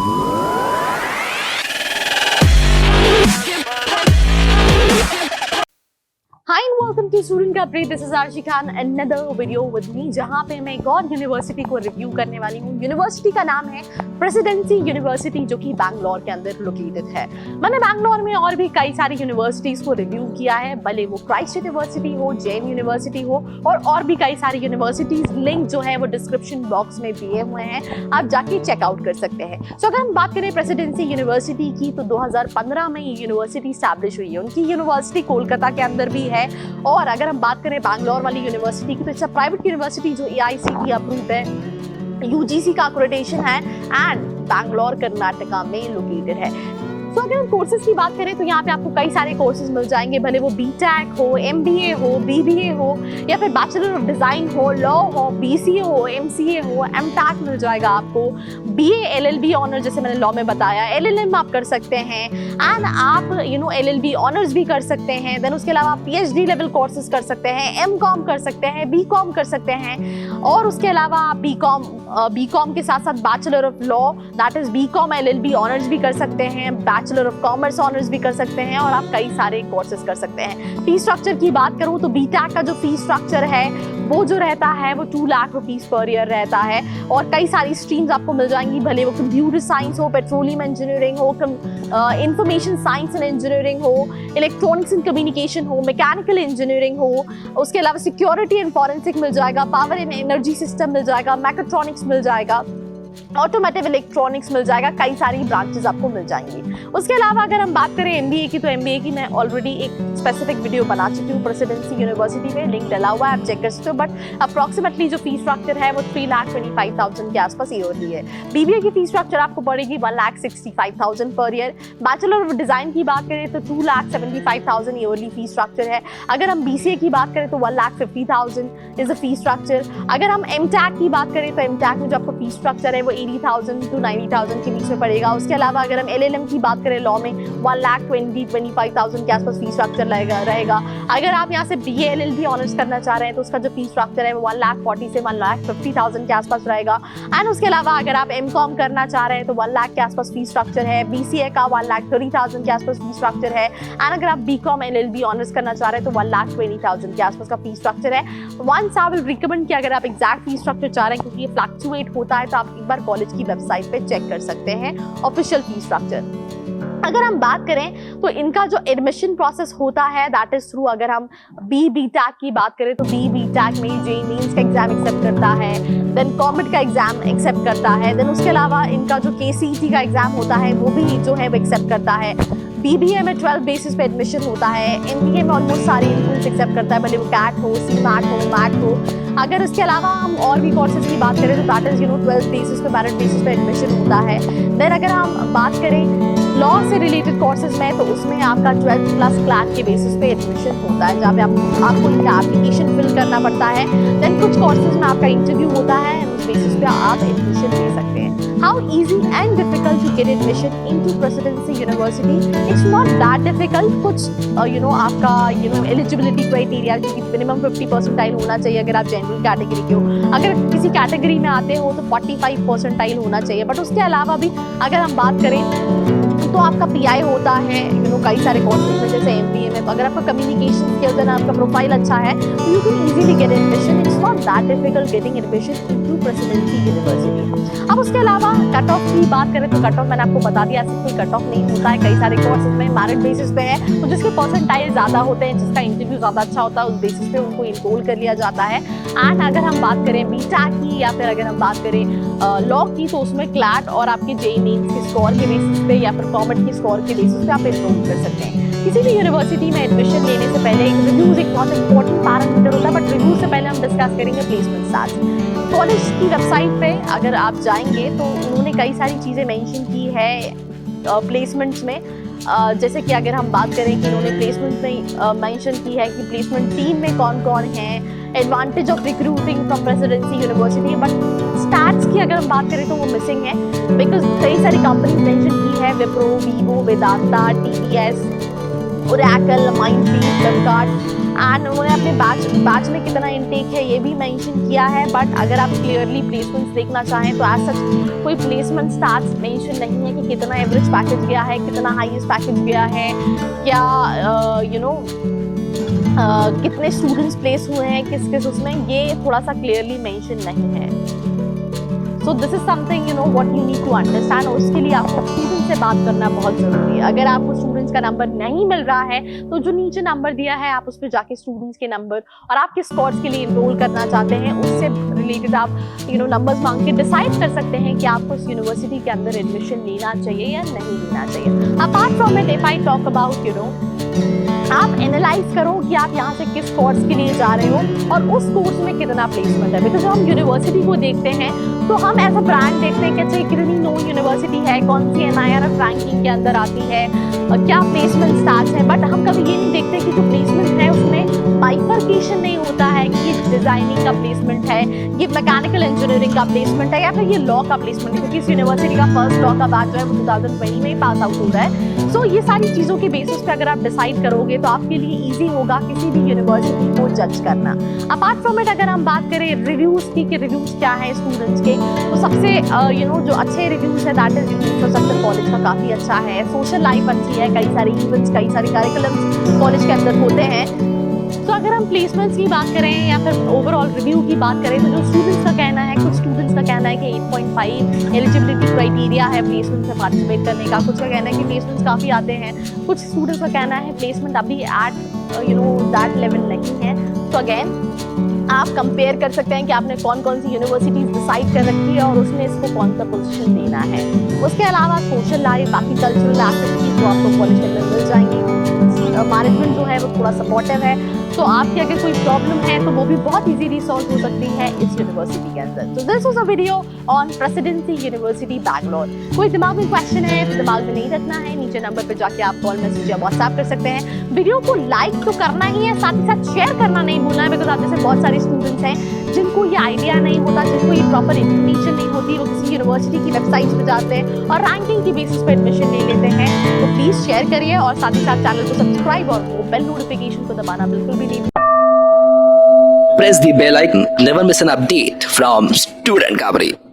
Hi and welcome to Student का Update. This is Arshi Khan. Another video with me जहाँ पे मैं एक और यूनिवर्सिटी को रिव्यू करने वाली हूँ. यूनिवर्सिटी का नाम है प्रेसिडेंसी यूनिवर्सिटी, जो कि बैंगलोर के अंदर लोकेटेड है. मैंने बैंगलोर में और भी कई सारी यूनिवर्सिटीज को रिव्यू किया है, भले वो क्राइस्ट यूनिवर्सिटी हो, जेएम यूनिवर्सिटी हो और भी कई सारी यूनिवर्सिटीज. लिंक जो है वो डिस्क्रिप्शन बॉक्स में दिए हुए हैं, आप जाके चेकआउट कर सकते हैं. सो अगर हम बात करें प्रेसिडेंसी यूनिवर्सिटी की, तो 2015 में ये यूनिवर्सिटी स्टैब्लिश हुई है. उनकी यूनिवर्सिटी कोलकाता के अंदर भी है. और अगर हम बात करें बैंगलोर वाली यूनिवर्सिटी की, तो इट्स अ प्राइवेट यूनिवर्सिटी जो AICTE अप्रूव्ड है, UGC का अक्रेडिटेशन है एंड बैंगलोर कर्नाटका में लोकेटेड है. तो अगर हम कोर्सेज की बात करें तो यहाँ पे आपको कई सारे कोर्सेज मिल जाएंगे, भले वो BTech हो, MBA हो, BBA हो या फिर बैचलर ऑफ डिजाइन हो, लॉ हो, BCA हो, MCA हो, MTech मिल जाएगा आपको. BA LLB ऑनर, जैसे मैंने लॉ में बताया, LLM आप कर सकते हैं एंड आप LLB ऑनर्स भी कर सकते हैं. देन उसके अलावा आप PhD लेवल कोर्सेज कर सकते हैं, MCOM कर सकते हैं, BCom कर सकते हैं और उसके अलावा आप BCom के साथ साथ bachelor of law that is BCom LLB honours भी कर सकते हैं, बैचलर ऑफ कॉमर्स ऑनर्स भी कर सकते हैं और आप कई सारे कोर्सेज कर सकते हैं. फीस स्ट्रक्चर की बात करूं तो BTech का जो फीस स्ट्रक्चर है वो जो रहता है वो 2 लाख रुपीस पर ईयर रहता है और कई सारी स्ट्रीम्स आपको मिल जाएंगी, भले वो कंप्यूटर साइंस हो, पेट्रोलियम इंजीनियरिंग हो, इंफॉर्मेशन साइंस एंड इंजीनियरिंग हो, इलेक्ट्रॉनिक्स एंड कम्युनिकेशन हो, मैकेनिकल इंजीनियरिंग हो, उसके अलावा सिक्योरिटी एंड फॉरेंसिक मिल जाएगा, पावर एंड एनर्जी सिस्टम मिल जाएगा, मैकेट्रॉनिक्स मिल जाएगा, ऑटोमोटिव इलेक्ट्रॉनिक्स मिल जाएगा. कई सारी ब्रांचेस आपको मिल जाएंगी. उसके अलावा अगर हम बात करें MBA की, तो MBA की मैं ऑलरेडी एक स्पेसिफिक वीडियो बना चुकी हूँ प्रेसिडेंसी यूनिवर्सिटी में, लिंक डला हुआ है, आप चेक कर सकते हो. बट अप्रॉक्सीमेटली जो फीस स्ट्रक्चर है वो 3,25,000 के आसपास ईयरली है. BBA की फीस स्ट्रक्चर आपको पड़ेगी 1,65,000 per year. Bachelor of design की बात करें तो 2,75,000 ईयरली फीस स्ट्रक्चर है. अगर हम BCA की बात करें तो 1,50,000 इज अ फीस स्ट्रक्चर. अगर हम MTech की बात करें तो MTech में जो आपको फीस स्ट्रक्चर है वो 80,000 to 90,000 के बीच में पड़ेगा. उसके अलावा अगर हम LLM की बात करें लॉ में 1,25,000 के आसपास फीस स्ट्रक्चर रहेगा. अगर आप यहाँ से BA LLB ऑनर्स करना चाह रहे हैं तो उसका जो फीस स्ट्रक्चर है वो 1,40,000 से 1,50,000 के आसपास रहेगा. एंड उसके अलावा अगर आप MCOM करना चाह रहे हैं तो 1 लाख के आसपास फीस स्ट्रक्चर है. BCA का 1,30,000 के आसपास फीस स्ट्रक्चर है. एंड अगर आप BCom LLB ऑनर्स करना चाह रहे हैं तो 1,20,000 के आसपास का फीस स्ट्रक्चर है. वंस आई विल रिकमेंड कि अगर आप एग्जैक्ट फीस स्ट्रक्चर चाह रहे हैं, क्योंकि ये फ्लक्चुएट होता है, तो आप एक बार कॉलेज की वेबसाइट पे चेक कर सकते हैं ऑफिशियल फीस स्ट्रक्चर. अगर हम बात करें तो इनका जो एडमिशन प्रोसेस होता है दैट इज थ्रू, अगर हम BTech की बात करें तो BTech में JEE मेंस का एग्जाम एक्सेप्ट करता है, देन कॉमेट का एग्जाम एक्सेप्ट करता है, देन उसके अलावा इनका जो KCET का एग्जाम होता है वो भी जो है वो एक्सेप्ट करता है. BBA में 12 बेसिस पे एडमिशन होता है. MBA में ऑलमोस्ट सारी इंट्रेंस एक्सेप्ट करता है, भले वो CAT हो, CMAT हो, MAT हो. अगर इसके अलावा हम और भी कोर्सेज की बात करें तो दैट इज 12 बेसिस पे, मेरिट बेसिस पे एडमिशन होता है. देन अगर हम बात करें लॉ से रिलेटेड कोर्सेज में, तो उसमें आपका 12+ क्लैट के बेसिस पे एडमिशन होता है, जहाँ पे आपको इनका एप्लीकेशन फिल करना पड़ता है. देन कुछ कोर्सेज में आपका इंटरव्यू होता है, उस बेसिस पे आप एडमिशन ले सकते हैं. How easy and difficult to get admission into Presidency University? It's not that difficult. कुछ आपका एलिजिबिलिटी क्राइटेरिया, क्योंकि मिनिमम 50 परसेंटाइल होना चाहिए अगर आप जनरल कैटेगरी के हो. अगर किसी कैटेगरी में आते हो तो 45 परसेंटाइल होना चाहिए. बट उसके अलावा भी अगर हम बात करें तो आपका PI होता है कई सारे कोर्सेज में, जैसे MBA में. अगर आपका कम्युनिकेशन स्किल्स एंड आपका प्रोफाइल अच्छा है तो you can easily get admission. It's not that difficult getting admission into Presidency university. अब उसके अलावा कट ऑफ की बात करें तो कट ऑफ मैंने आपको बता दिया, ऐसे कोई कट ऑफ नहीं होता है. कई सारे कोर्सेज में मेरिट बेसिस पे है, तो जिसके परसेंटाइल ज्यादा होते हैं, जिसका इंटरव्यू ज्यादा अच्छा होता है, उस बेसिस पे उनको इनरोल कर लिया जाता है. एंड अगर हम बात करें BTech की या फिर अगर हम बात करें लॉ की, तो उसमें क्लैट और आपके JEE मेंस के स्कोर के बेसिस पे या फिर कॉमेट के स्कोर के बेसिस पे आप एनरोल कर सकते हैं. किसी भी यूनिवर्सिटी में एडमिशन लेने से पहले एक रिव्यूज एक बहुत इंपॉर्टेंट पैरामीटर होता है, बट रिव्यू से पहले हम डिस्कस करेंगे प्लेसमेंट स्टार्ट. कॉलेज की वेबसाइट पे अगर आप जाएंगे तो उन्होंने कई सारी चीज़ें मेंशन की है प्लेसमेंट्स में. जैसे कि अगर हम बात करें कि इन्होंने प्लेसमेंट में मेंशन की है कि प्लेसमेंट टीम में कौन कौन है, advantage of recruiting from presidency university. But stats की अगर हम बात करें तो वो मिसिंग है, बिकॉज कई सारी कंपनीज मेंशन की है, Wipro, Vivo, Vedanta, TCS, Oracle, Mindtree, Flipkart. And उन्होंने अपने बैच में कितना इनटेक है ये भी मेंशन किया है। बट अगर आप क्लियरली प्लेसमेंट्स देखना चाहें तो एज सच कोई प्लेसमेंट स्टार्स मेंशन नहीं है कि कितना एवरेज पैकेज गया है, कितना हाईएस्ट पैकेज गया है, क्या कितने स्टूडेंट्स प्लेस हुए हैं किस किस उसमें, ये थोड़ा सा क्लियरली मेंशन नहीं है। So this is something what you need to understand. और उसके लिए आपको स्टूडेंट से बात करना बहुत जरूरी है। अगर आपको स्टूडेंट्स का नंबर नहीं मिल रहा है तो जो नीचे नंबर दिया है आप उस पर जाके स्टूडेंट्स के नंबर और आप किस कोर्स के लिए इनरोल करना चाहते हैं उससे रिलेटेड आप नंबर्स मांग के डिसाइड कर सकते हैं कि आपको उस यूनिवर्सिटी के अंदर एडमिशन लेना चाहिए या नहीं लेना चाहिए। Apart from it, if I talk about आप एनालाइज करो कि आप यहाँ से किस कोर्स के लिए जा रहे हो और उस कोर्स में कितना प्लेसमेंट है। बिकॉज हम यूनिवर्सिटी को देखते हैं तो हम एज अ ब्रांड देखते हैं कि अच्छा कितनी नोन यूनिवर्सिटी है, कौन सी NIRF रैंकिंग के अंदर आती है, क्या प्लेसमेंट स्टार्स है। बट हम कभी ये नहीं देखते कि जो प्लेसमेंट है उसमें बाइफर्केशन नहीं होता है कि ये डिजाइनिंग का प्लेसमेंट है, ये मैकेनिकल इंजीनियरिंग का प्लेसमेंट है या फिर ये लॉ का प्लेसमेंट है, क्योंकि इस यूनिवर्सिटी का फर्स्ट लॉ का बैच जो है वो 2020 में ही पास आउट हो रहा है। सो ये सारी चीज़ों के बेसिस पे अगर आप डिसाइड करोगे तो आपके लिए ईजी होगा किसी भी यूनिवर्सिटी को जज करना। अपार्ट फ्रॉम इट, अगर हम बात करें रिव्यूज की कि रिव्यूज क्या है स्टूडेंट्स के, तो सबसे जो अच्छे रिव्यूज है दैट इज इंफ्रास्ट्रक्चर कॉलेज का काफ़ी अच्छा है, सोशल लाइफ अच्छी है, कई सारे इवेंट्स कई सारे कार्यक्रम कॉलेज के अंदर होते हैं। तो अगर हम प्लेसमेंट्स की बात करें या फिर ओवरऑल रिव्यू की बात करें तो जो स्टूडेंट्स का कहना है, कुछ स्टूडेंट्स का कहना है कि 8.5 एलिजिबिलिटी क्राइटेरिया है प्लेसमेंट में पार्टिसिपेट करने का, कुछ का कहना है कि प्लेसमेंट्स काफ़ी आते हैं, कुछ स्टूडेंट्स का कहना है प्लेसमेंट अभी एट दैट लेवल नहीं है। तो अगेन आप कंपेयर कर सकते हैं कि आपने कौन कौन सी यूनिवर्सिटीज डिसाइड कर रखी है और उसमें इसको कौन सा पोजीशन देना है। उसके अलावा सोशल लाइफ, बाकी कल्चरल एक्टिविटीज जो आपको कॉलेज के अंदर मिल जाएंगी, मैनेजमेंट जो है वो थोड़ा सपोर्टिव है, तो आपकी अगर कोई प्रॉब्लम है तो वो भी बहुत इजीली सॉल्व हो सकती है इस यूनिवर्सिटी के अंदर। तो this was a video on presidency university Bangalore. कोई दिमाग में क्वेश्चन है तो दिमाग में नहीं रखना है, नीचे नंबर पे जाके आप कॉल, मैसेज या व्हाट्सएप कर सकते हैं। वीडियो को लाइक तो करना ही है, साथ ही साथ शेयर करना नहीं भूलना है, बिकॉज आप जैसे बहुत सारे स्टूडेंट्स हैं जिनको ये आइडिया नहीं होता, जिनको ये प्रॉपर इन्फॉर्मेशन नहीं होती, वो किसी यूनिवर्सिटी की वेबसाइट पे जाते हैं और रैंकिंग की बेसिस पे एडमिशन ले लेते हैं। तो प्लीज शेयर करिए और साथ ही साथ चैनल को सब्सक्राइब और बेल नोटिफिकेशन को दबाना बिल्कुल भी नहीं। Press the bell icon. Never miss an update from Student Gabri.